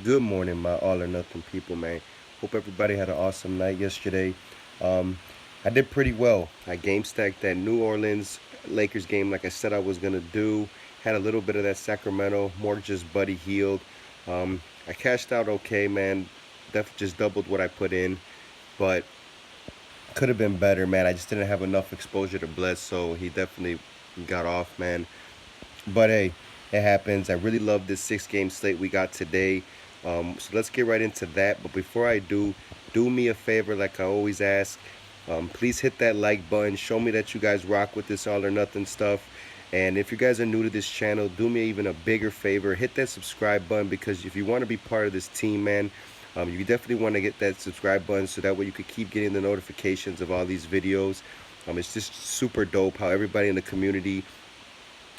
Good morning, my all or nothing people, man. Hope everybody had an awesome night yesterday. Um, I did pretty well. I game stacked that New Orleans Lakers game like I said I was gonna do. Had a little bit of that Sacramento, more just Buddy Healed. I cashed out okay, man. Def just doubled what I put in, but could have been better, man. I just didn't have enough exposure to Bless, so he definitely got off, man. But hey, it happens. I really love this 6 game slate we got today. So let's get right into that. But before I do me a favor, like I always ask. Please hit that like button. Show me that you guys rock with this all or nothing stuff. And if you guys are new to this channel, do me even a bigger favor. Hit that subscribe button because if you want to be part of this team, man, you definitely want to get that subscribe button so that way you could keep getting the notifications of all these videos. It's just super dope how everybody in the community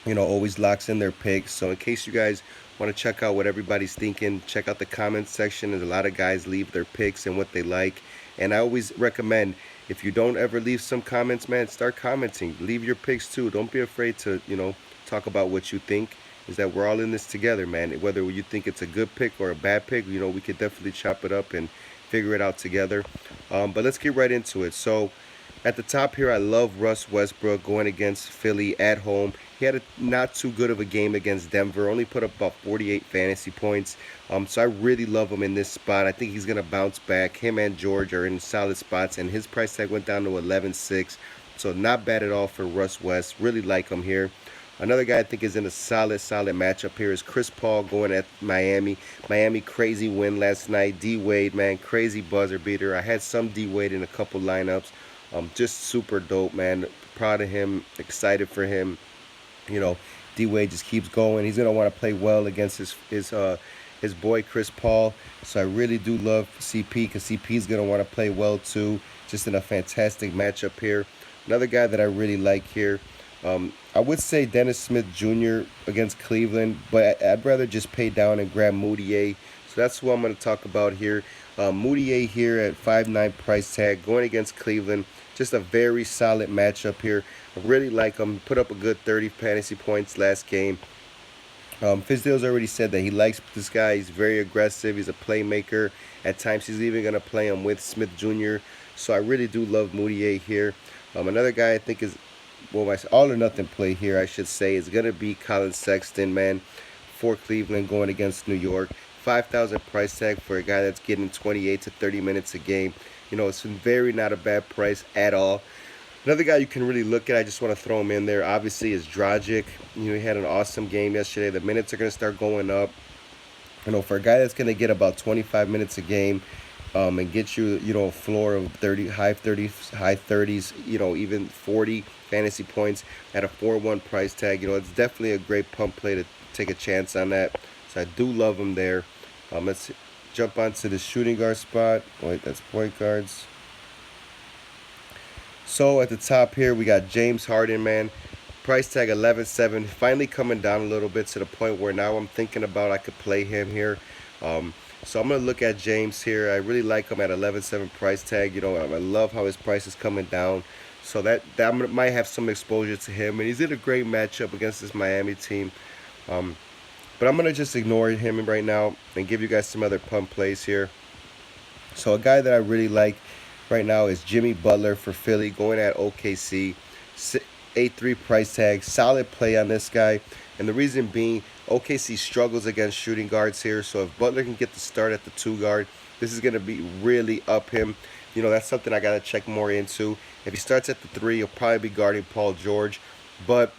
always locks in their picks. So in case you guys want to check out what everybody's thinking, check out the comments section. There's a lot of guys leave their picks and what they like. And I always recommend, if you don't ever leave some comments, man, start commenting. Leave your picks too. Don't be afraid to, talk about what you think. Is that we're all in this together, man. Whether you think it's a good pick or a bad pick, we could definitely chop it up and figure it out together. But let's get right into it. So at the top here, I love Russ Westbrook going against Philly at home. He had a not too good of a game against Denver, only put up about 48 fantasy points. So I really love him in this spot. I think he's going to bounce back. Him and George are in solid spots, and his price tag went down to 11.6. So not bad at all for Russ West. Really like him here. Another guy I think is in a solid matchup here is Chris Paul going at Miami. Miami crazy win last night. D Wade, man, crazy buzzer beater. I had some D Wade in a couple lineups. Just super dope, man. Proud of him, excited for him. You know, D Wade just keeps going. He's gonna want to play well against his boy Chris Paul. So I really do love CP because CP is gonna want to play well too. Just in a fantastic matchup here. Another guy that I really like here. I would say Dennis Smith Jr. against Cleveland, but I'd rather just pay down and grab Moutier. So that's who I'm going to talk about here. Moutier here at 5.9 price tag going against Cleveland. Just a very solid matchup here. I really like him. Put up a good 30 fantasy points last game. Fizdale's already said that he likes this guy. He's very aggressive. He's a playmaker. At times, he's even going to play him with Smith Jr. So I really do love Moutier here. Another guy I think is, well, my all or nothing play here, I should say, is going to be Colin Sexton, man, for Cleveland going against New York. 5,000 price tag for a guy that's getting 28 to 30 minutes a game. It's very not a bad price at all. Another guy you can really look at, I just want to throw him in there, obviously, is Dragic. He had an awesome game yesterday. The minutes are going to start going up. For a guy that's going to get about 25 minutes a game, and get you, a floor of 30, high 30s, even 40 fantasy points at a 4-1 price tag. It's definitely a great pump play to take a chance on that. So I do love him there. Let's jump onto the shooting guard spot. Wait, that's point guards. So at the top here, we got James Harden, man. Price tag 11.7, finally coming down a little bit to the point where now I'm thinking about I could play him here. So I'm going to look at James here. I really like him at 11.7 price tag. I love how his price is coming down. So that might have some exposure to him. And he's in a great matchup against this Miami team. But I'm going to just ignore him right now and give you guys some other pump plays here. So a guy that I really like right now is Jimmy Butler for Philly going at OKC. 8.3 price tag. Solid play on this guy. And the reason being, OKC struggles against shooting guards here. So if Butler can get the start at the 2 guard, this is going to be really up him. That's something I got to check more into. If he starts at the 3, he'll probably be guarding Paul George. But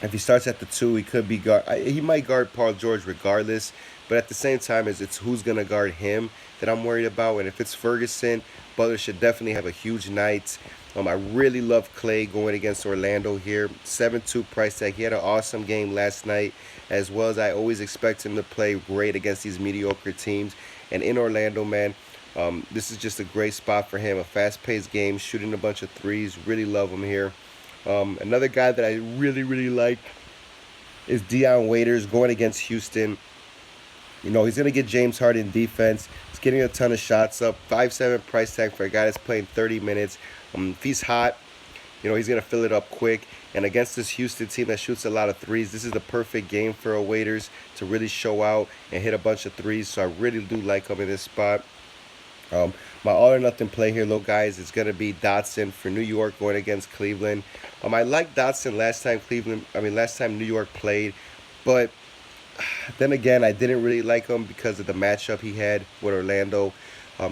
if he starts at the 2, he might guard Paul George regardless. But at the same time, it's who's going to guard him that I'm worried about. And if it's Ferguson, Butler should definitely have a huge night. I really love Clay going against Orlando here. 7.2 price tag. He had an awesome game last night, as well as I always expect him to play great against these mediocre teams. And in Orlando, man, this is just a great spot for him. A fast-paced game, shooting a bunch of threes. Really love him here. Another guy that I really like is Dion Waiters going against Houston. He's going to get James Harden defense. He's getting a ton of shots up. 5.7 price tag for a guy that's playing 30 minutes. If he's hot, He's going to fill it up quick. And against this Houston team that shoots a lot of threes, this is the perfect game for a Waiters to really show out and hit a bunch of threes. So I really do like him in this spot. Um, my all or nothing play here, though, guys, is going to be Dotson for New York going against Cleveland. I liked Dotson last time New York played, but then again, I didn't really like him because of the matchup he had with Orlando.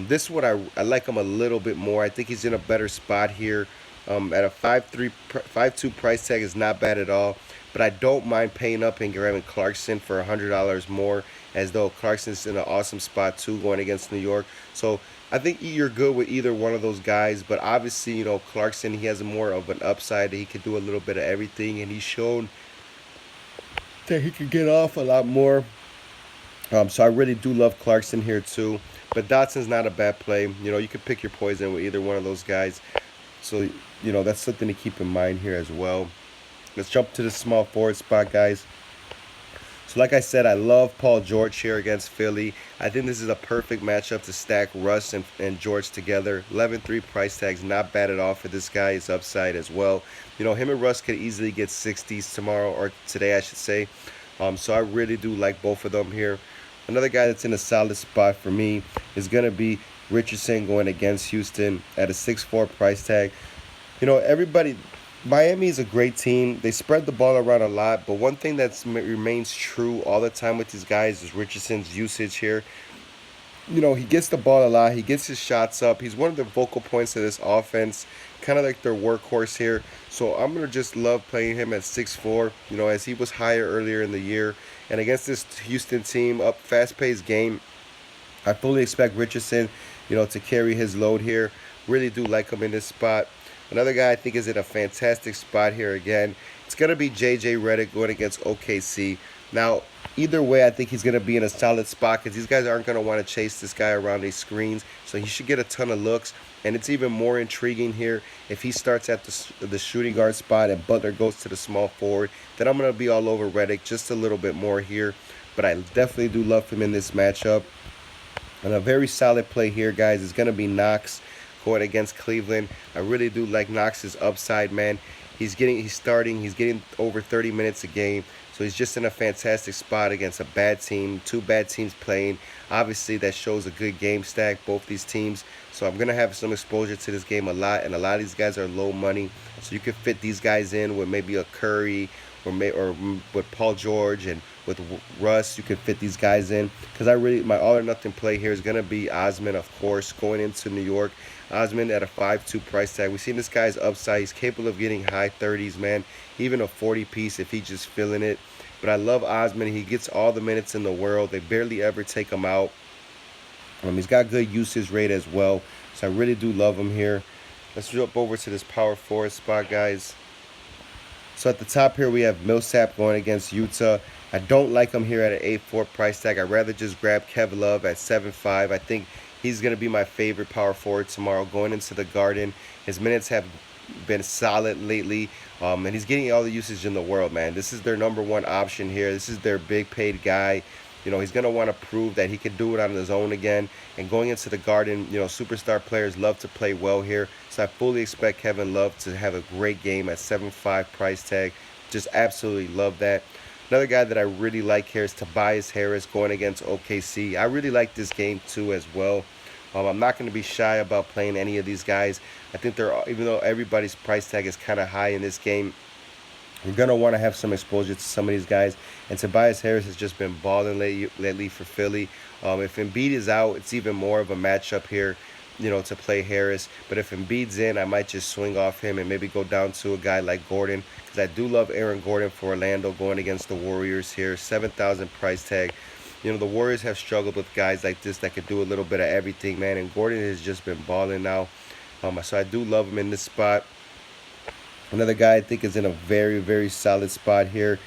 This one, I like him a little bit more. I think he's in a better spot here. At a 5.3, 5.2 price tag is not bad at all. But I don't mind paying up and grabbing Clarkson for $100 more, as though Clarkson's in an awesome spot too going against New York. So I think you're good with either one of those guys. But obviously, Clarkson, he has more of an upside. He can do a little bit of everything, and he's shown that he could get off a lot more. So I really do love Clarkson here too. But Dotson's not a bad play. You can pick your poison with either one of those guys. So, that's something to keep in mind here as well. Let's jump to the small forward spot, guys. So like I said, I love Paul George here against Philly. I think this is a perfect matchup to stack Russ and George together. 11.3 price tags, not bad at all for this guy. His upside as well. Him and Russ could easily get 60s tomorrow, or today I should say. So I really do like both of them here. Another guy that's in a solid spot for me is going to be Richardson going against Houston at a 6.4 price tag. Miami is a great team. They spread the ball around a lot, but one thing that remains true all the time with these guys is Richardson's usage here. He gets the ball a lot. He gets his shots up. He's one of the vocal points of this offense, kind of like their workhorse here. So I'm going to just love playing him at 6'4", as he was higher earlier in the year. And against this Houston team, fast-paced game, I fully expect Richardson, to carry his load here. Really do like him in this spot. Another guy I think is in a fantastic spot here again. It's going to be J.J. Redick going against OKC. Now, either way, I think he's going to be in a solid spot because these guys aren't going to want to chase this guy around these screens. So he should get a ton of looks. And it's even more intriguing here if he starts at the shooting guard spot and Butler goes to the small forward. Then I'm going to be all over Redick just a little bit more here. But I definitely do love him in this matchup. And a very solid play here, guys, is going to be Knox going against Cleveland. I really do like Knox's upside, man. He's getting over 30 minutes a game. So he's just in a fantastic spot against a bad team, two bad teams playing. Obviously, that shows a good game stack, both these teams. So I'm going to have some exposure to this game a lot, and a lot of these guys are low money. So you can fit these guys in with maybe a Curry or with Paul George and with Russ. You can fit these guys in because my all or nothing play here is going to be Osman, of course, going into New York. Osman at a 5.2 price tag. We've seen this guy's upside. He's capable of getting high 30s, man. Even a 40 piece if he's just feeling it. But I love Osman. He gets all the minutes in the world. They barely ever take him out. He's got good usage rate as well. So I really do love him here. Let's jump over to this power forward spot, guys. So at the top here, we have Millsap going against Utah. I don't like him here at an 8.4 price tag. I'd rather just grab Kevin Love at 7.5. I think he's going to be my favorite power forward tomorrow going into the Garden. His minutes have been solid lately, and he's getting all the usage in the world, man. This is their number one option here. This is their big paid guy. He's going to want to prove that he can do it on his own again. And going into the Garden, superstar players love to play well here. So I fully expect Kevin Love to have a great game at 7.5 price tag. Just absolutely love that. Another guy that I really like here is Tobias Harris going against OKC. I really like this game too as well. I'm not going to be shy about playing any of these guys. I think even though everybody's price tag is kind of high in this game, we're going to want to have some exposure to some of these guys. And Tobias Harris has just been balling lately for Philly. If Embiid is out, it's even more of a matchup here, to play Harris. But if Embiid's in, I might just swing off him and maybe go down to a guy like Gordon. Because I do love Aaron Gordon for Orlando going against the Warriors here. 7,000 price tag. The Warriors have struggled with guys like this that could do a little bit of everything, man. And Gordon has just been balling now. So I do love him in this spot. Another guy I think is in a very, very solid spot here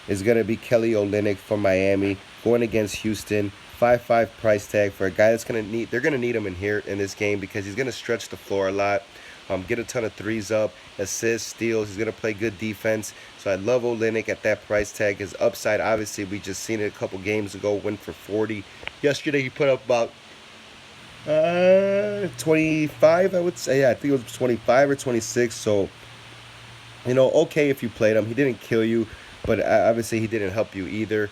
is going to be Kelly Olynyk from Miami going against Houston. 5.5 price tag for a guy that's going to need. They're going to need him in this game because he's going to stretch the floor a lot. Get a ton of threes up, assists, steals. He's going to play good defense. So I love Olynyk at that price tag. His upside, obviously, we just seen it a couple games ago, went for 40. Yesterday, he put up about 25, I would say. Yeah, I think it was 25 or 26. So, okay if you played him. He didn't kill you, but obviously he didn't help you either.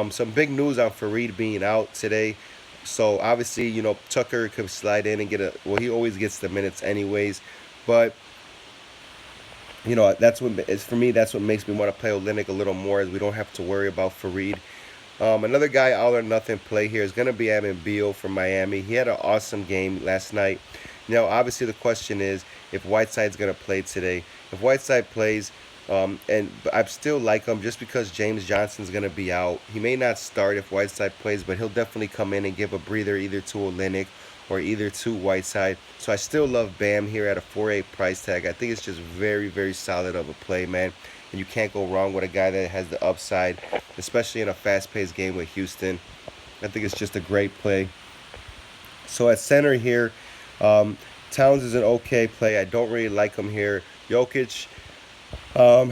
Some big news on Fareed being out today. So obviously, Tucker could slide in and get well, he always gets the minutes anyways. But, that's what is for me. That's what makes me want to play Olynyk a little more, as we don't have to worry about Fareed. Another guy, all or nothing play here is going to be Evan Beal from Miami. He had an awesome game last night. Now, obviously, the question is if Whiteside's going to play today. If Whiteside plays, and I still like him just because James Johnson's going to be out. He may not start if Whiteside plays, but he'll definitely come in and give a breather either to Olynyk or either to Whiteside. So I still love Bam here at a 4.8 price tag. I think it's just very, very solid of a play, man. And you can't go wrong with a guy that has the upside, especially in a fast-paced game with Houston. I think it's just a great play. So at center here, Towns is an okay play. I don't really like him here. Jokic, um,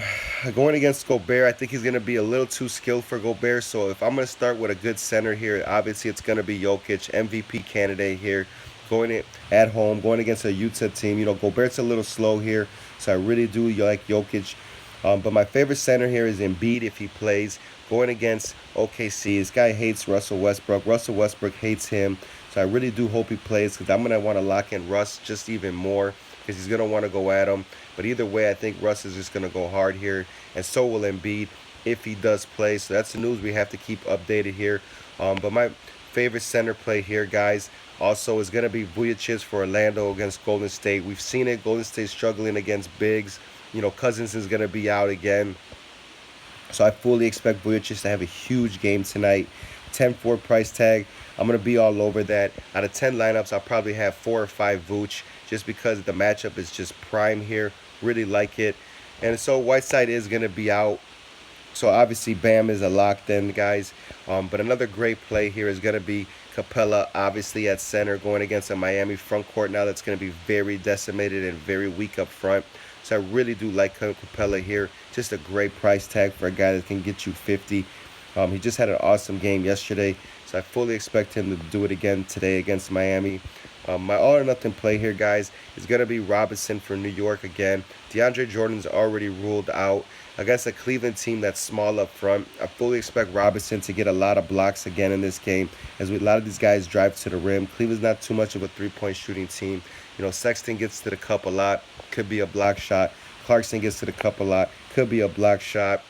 going against Gobert, I think he's going to be a little too skilled for Gobert. So if I'm going to start with a good center here, obviously it's going to be Jokic, MVP candidate here, going at home, going against a Utah team. Gobert's a little slow here, so I really do like Jokic. But my favorite center here is Embiid if he plays, going against OKC. This guy hates Russell Westbrook. Russell Westbrook hates him. So I really do hope he plays, because I'm going to want to lock in Russ just even more, because he's going to want to go at him. But either way, I think Russ is just going to go hard here, and so will Embiid if he does play. So that's the news we have to keep updated here. But my favorite center play here, guys, also is going to be Vujacic for Orlando against Golden State. We've seen it. Golden State struggling against bigs. Cousins is going to be out again. So I fully expect Vujacic to have a huge game tonight. 10-4 price tag. I'm going to be all over that. Out of 10 lineups, I'll probably have 4 or 5 Vooch, just because the matchup is just prime here. Really like it. And so Whiteside is going to be out. So obviously Bam is a lock then, guys. But another great play here is going to be Capella, obviously at center, going against a Miami front court now that's going to be very decimated and very weak up front. So I really do like Capella here. Just a great price tag for a guy that can get you 50. He just had an awesome game yesterday, so I fully expect him to do it again today against Miami. My all or nothing play here, guys, is going to be Robinson for New York again. DeAndre Jordan's already ruled out against a Cleveland team that's small up front. I fully expect Robinson to get a lot of blocks again in this game, as a lot of these guys drive to the rim. Cleveland's not too much of a three-point shooting team. Sexton gets to the cup a lot, could be a block shot. Clarkson gets to the cup a lot, could be a block shot.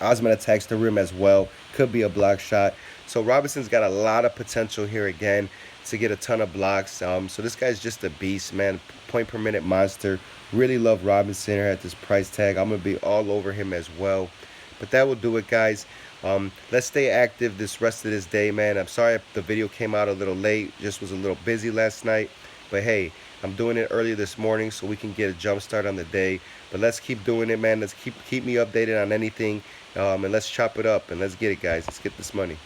Osman attacks the rim as well, could be a block shot. So Robinson's got a lot of potential here again to get a ton of blocks. So this guy's just a beast, man. Point per minute monster. Really love Robinson here at this price tag. I'm going to be all over him as well. But that will do it, guys. Let's stay active this rest of this day, man. I'm sorry if the video came out a little late. Just was a little busy last night. But hey, I'm doing it early this morning so we can get a jump start on the day. But let's keep doing it, man. Let's keep me updated on anything. And let's chop it up and let's get it, guys. Let's get this money.